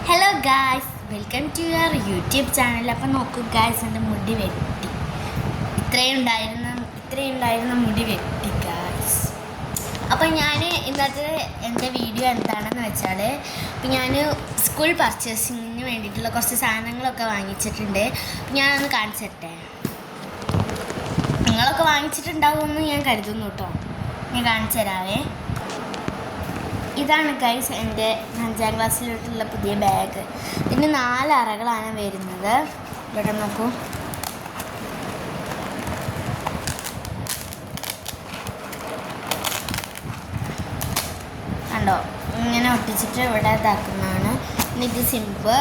Hello guys, welcome to your YouTube channel. അപ്പം നോക്കൂ guys, എൻ്റെ മുടി വെട്ടി. ഇത്രയുണ്ടായിരുന്ന മുടി വെട്ടി ഗായ്സ്. അപ്പം ഞാൻ ഇന്നത്തെ എൻ്റെ വീഡിയോ എന്താണെന്ന് വെച്ചാൽ, ഇപ്പം ഞാൻ സ്കൂൾ പർച്ചേസിങ്ങിന് വേണ്ടിയിട്ടുള്ള കുറച്ച് സാധനങ്ങളൊക്കെ വാങ്ങിച്ചിട്ടുണ്ട്. ഞാനൊന്ന് കാണിച്ചിട്ടെ. നിങ്ങളൊക്കെ വാങ്ങിച്ചിട്ടുണ്ടാവുമെന്ന് ഞാൻ കരുതുന്നു കേട്ടോ. ഞാൻ കാണിച്ചു തരാവേ. ഇതാണ് ഗൈസ് എൻ്റെ 5ാം ക്ലാസ്സിലോട്ടുള്ള പുതിയ ബാഗ്. ഇതിന് 4 അറകളാണ് വരുന്നത്. ഇവിടെ നോക്കൂ. കണ്ടോ, ഇങ്ങനെ ഒട്ടിച്ചിട്ട് ഇവിടെ ഇതാക്കുന്നതാണ്. ഇത് സിബ്,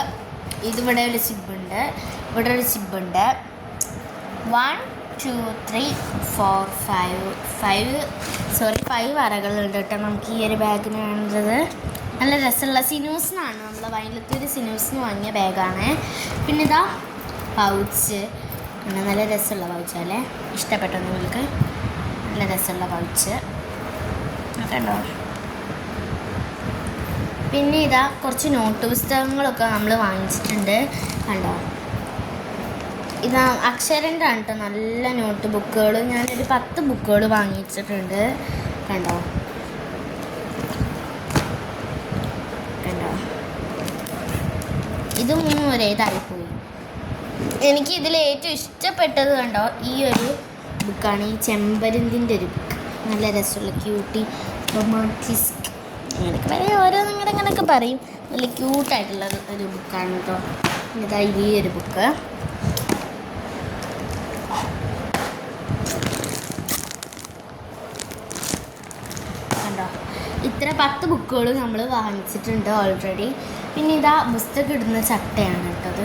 ഇതിവിടെ ഒരു സിബുണ്ട്, ഇവിടെ ഒരു സിബുണ്ട്. 1 2 3 4 5 അറകളുണ്ട് കേട്ടോ. നമുക്ക് ഈ ഒരു ബാഗിന് വേണ്ടത് നല്ല രസമുള്ള സിനൂസിനാണ്, നമ്മളെ വയലത്തൊരു സിനൂസിന് വാങ്ങിയ ബാഗാണ്. പിന്നെ ഇതാ പൗച്ച്, നല്ല രസമുള്ള പൗച്ചല്ലേ, ഇഷ്ടപ്പെട്ടോ നിങ്ങൾക്ക്? നല്ല രസമുള്ള പൗച്ച് കണ്ടോ. പിന്നെ ഇതാ കുറച്ച് നോട്ട് പുസ്തകങ്ങളൊക്കെ നമ്മൾ വാങ്ങിച്ചിട്ടുണ്ട് കണ്ടോ. ഇതാ അക്ഷരൻ്റെ ആണ് കേട്ടോ, നല്ല നോട്ട് ബുക്കുകൾ. ഞാനൊരു 10 ബുക്കുകൾ വാങ്ങിച്ചിട്ടുണ്ട് കണ്ടോ. ഇത് 3 വരെ ഇതായിപ്പോയി. എനിക്ക് ഇതിൽ ഏറ്റവും ഇഷ്ടപ്പെട്ടത് കണ്ടോ ഈ ഒരു ബുക്കാണ്. ഈ ചെമ്പരുന്തിൻ്റെ ഒരു ബുക്ക്, നല്ല രസമുള്ള ക്യൂട്ടി റൊമാൻറ്റിസ്ക്, അങ്ങനെയൊക്കെ പറയാം, ഓരോന്നിങ്ങനെയൊക്കെ പറയും. നല്ല ക്യൂട്ടായിട്ടുള്ള ഒരു ബുക്കാണ് കേട്ടോ. ഇതാ ഈ ഒരു ബുക്ക്. ഇത്ര 10 ബുക്കുകൾ നമ്മൾ വാങ്ങിച്ചിട്ടുണ്ട് ഓൾറെഡി. പിന്നെ ഇതാ പുസ്തകം ഇടുന്ന ചട്ടയാണ് കേട്ടത്.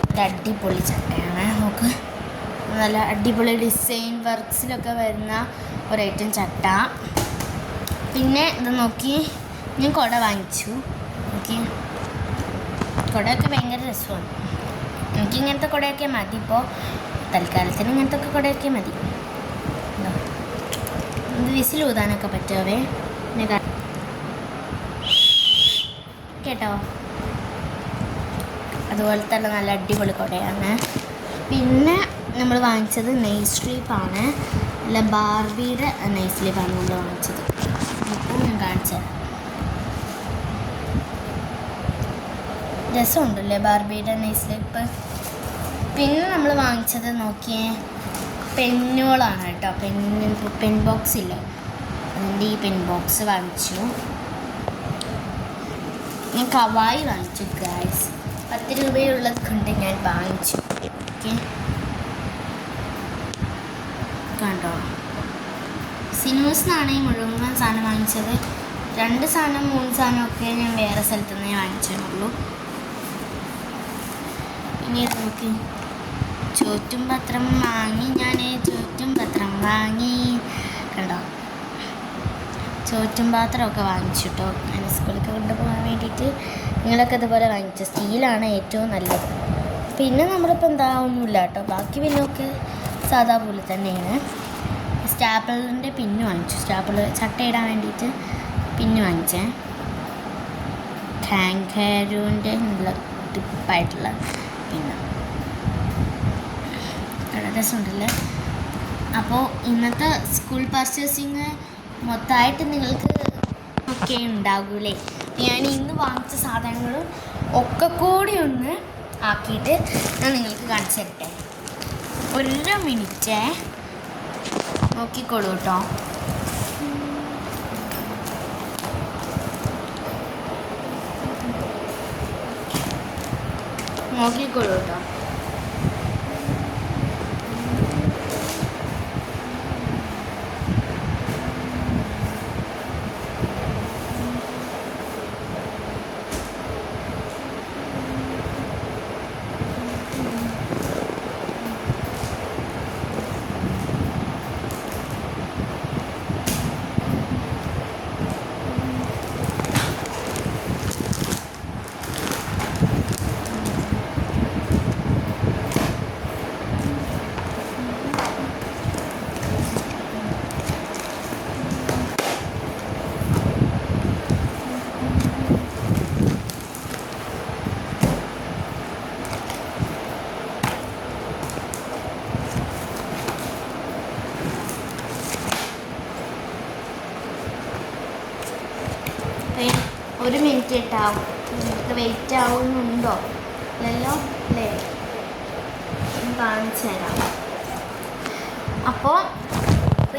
ഒരു അടിപൊളി ചട്ടയാണ്. നോക്ക്, നല്ല അടിപൊളി ഡിസൈൻ വർക്ക്സിലൊക്കെ വരുന്ന ഒരൈറ്റം ചട്ട. പിന്നെ ഇത് നോക്കി, ഞാൻ കുട വാങ്ങിച്ചു. നോക്കി, കുടയൊക്കെ ഭയങ്കര രസമാണ്. എനിക്കിങ്ങനത്തെ കുടയൊക്കെ മതി ഇപ്പോൾ തൽക്കാലത്തിന്. ഇങ്ങനത്തെ ഒക്കെ കുടയൊക്കെ മതി. ഇത് വിസിലൂതാനൊക്കെ പറ്റുമേ കേട്ടോ. അതുപോലത്തെ നല്ല അടിപൊളി കുടയാണ്. പിന്നെ നമ്മൾ വാങ്ങിച്ചത് നെയിൽ സ്ലീപ്പാണ്. അല്ല, ബാർബിയുടെ നെയിൽ സ്ലീപ്പാണ് നമ്മൾ വാങ്ങിച്ചത്. അപ്പോൾ ഞാൻ കാണിച്ചത് രസമുണ്ടല്ലേ ബാർബിയുടെ നെയിൽ സ്ലീപ്പ്. പിന്നെ നമ്മൾ വാങ്ങിച്ചത് നോക്കിയേ പെന്നുകളാണ് കേട്ടോ. പെൻ ബോക്സ് ഇല്ല, അതിൻ്റെ ഈ പെൻ ബോക്സ് വാങ്ങിച്ചു. ഞാൻ കവായി വാങ്ങിച്ചു ഗായ്സ്. 10 രൂപയുള്ളത് കൊണ്ട് ഞാൻ വാങ്ങിച്ചു. ഓക്കെ കണ്ടോ. സിനൂസിനാണ് ഈ മുഴുവൻ സാധനം വാങ്ങിച്ചത്. 2 സാധനം 3 സാധനമൊക്കെ ഞാൻ വേറെ സ്ഥലത്തു നിന്നേ വാങ്ങിച്ചേന്നുള്ളൂ. ഇനി നോക്കി, ചോറ്റും പത്രം വാങ്ങി ഞാൻ, ചോറ്റും പത്രം വാങ്ങി കണ്ടോ. ചോറ്റും പാത്രമൊക്കെ വാങ്ങിച്ചു കേട്ടോ, ഞാൻ സ്കൂളിലേക്ക് കൊണ്ടുപോകാൻ വേണ്ടിയിട്ട്. നിങ്ങളൊക്കെ ഇതുപോലെ വാങ്ങിച്ചു. സ്റ്റീലാണ് ഏറ്റവും നല്ലത്. പിന്നെ നമ്മളിപ്പോൾ ഒന്നുമില്ല കേട്ടോ, ബാക്കി പിന്നൊക്കെ സാധാ പോലെ തന്നെയാണ്. സ്റ്റാപ്പിളിൻ്റെ പിന്ന് വാങ്ങിച്ചു, സ്റ്റാപ്പിൾ ചട്ടയിടാൻ വേണ്ടിയിട്ട് പിന്ന് വാങ്ങിച്ചേ. കാങ്കാരൂൻ്റെ നല്ല ടിപ്പായിട്ടുള്ള പിന്ന്, രസമുണ്ടല്ലേ. അപ്പോൾ ഇന്നത്തെ സ്കൂൾ പർച്ചേസിങ് മൊത്തമായിട്ട് നിങ്ങൾക്ക് ഒക്കെ ഉണ്ടാകൂലേ. ഞാൻ ഇന്ന് വാങ്ങിച്ച സാധനങ്ങളും ഒക്കെ കൂടി ഒന്ന് ആക്കിയിട്ട് ഞാൻ നിങ്ങൾക്ക് കാണിച്ചു തരട്ടെ. 1 മിനിറ്റ് നോക്കിക്കോളൂ കേട്ടോ. നോക്കിക്കോളൂ കേട്ടോ. നോക്കിയിട്ടാവും നിങ്ങൾക്ക് വെയിറ്റ് ആവുന്നുണ്ടോ ഇല്ലല്ലോ അല്ലേ കാണിച്ചു തരാം. അപ്പോൾ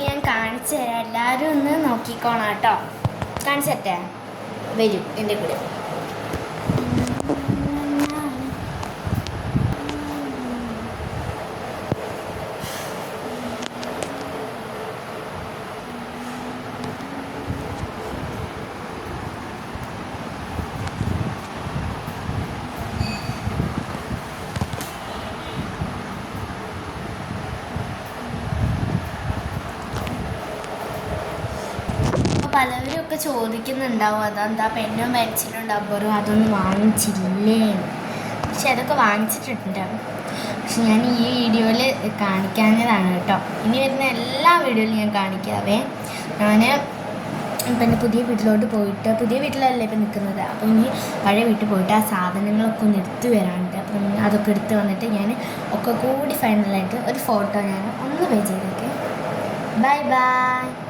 ഞാൻ കാണിച്ചു തരാം, എല്ലാവരും ഒന്ന് നോക്കിക്കോണം കേട്ടോ. കാണിച്ചു തരട്ടെ? വരും എൻ്റെ കൂടെ. പലവരും ഒക്കെ ചോദിക്കുന്നുണ്ടാവും അതെന്താ പെന്നും പെൻസിലും റബ്ബറും അതൊന്നും വാങ്ങിച്ചില്ലേ. പക്ഷെ അതൊക്കെ വാങ്ങിച്ചിട്ടുണ്ട്. പക്ഷെ ഞാൻ ഈ വീഡിയോയിൽ കാണിക്കാഞ്ഞതാണ് കേട്ടോ. ഇനി വരുന്ന എല്ലാ വീഡിയോയിലും ഞാൻ കാണിക്കാവേ. ഞാൻ ഇപ്പം എൻ്റെ പുതിയ വീട്ടിലോട്ട് പോയിട്ട്, പുതിയ വീട്ടിലല്ലേ ഇപ്പം നിൽക്കുന്നത്, അപ്പോൾ ഇനി പഴയ വീട്ടിൽ പോയിട്ട് ആ സാധനങ്ങളൊക്കെ ഒന്ന് എടുത്ത് വരാനുണ്ട്. അപ്പം അതൊക്കെ എടുത്ത് വന്നിട്ട് ഞാൻ ഒക്കെ കൂടി ഫൈനലായിട്ട് ഒരു ഫോട്ടോ ഞാൻ ഒന്ന് പേ ചെയ്തേക്കെ. Bye bye.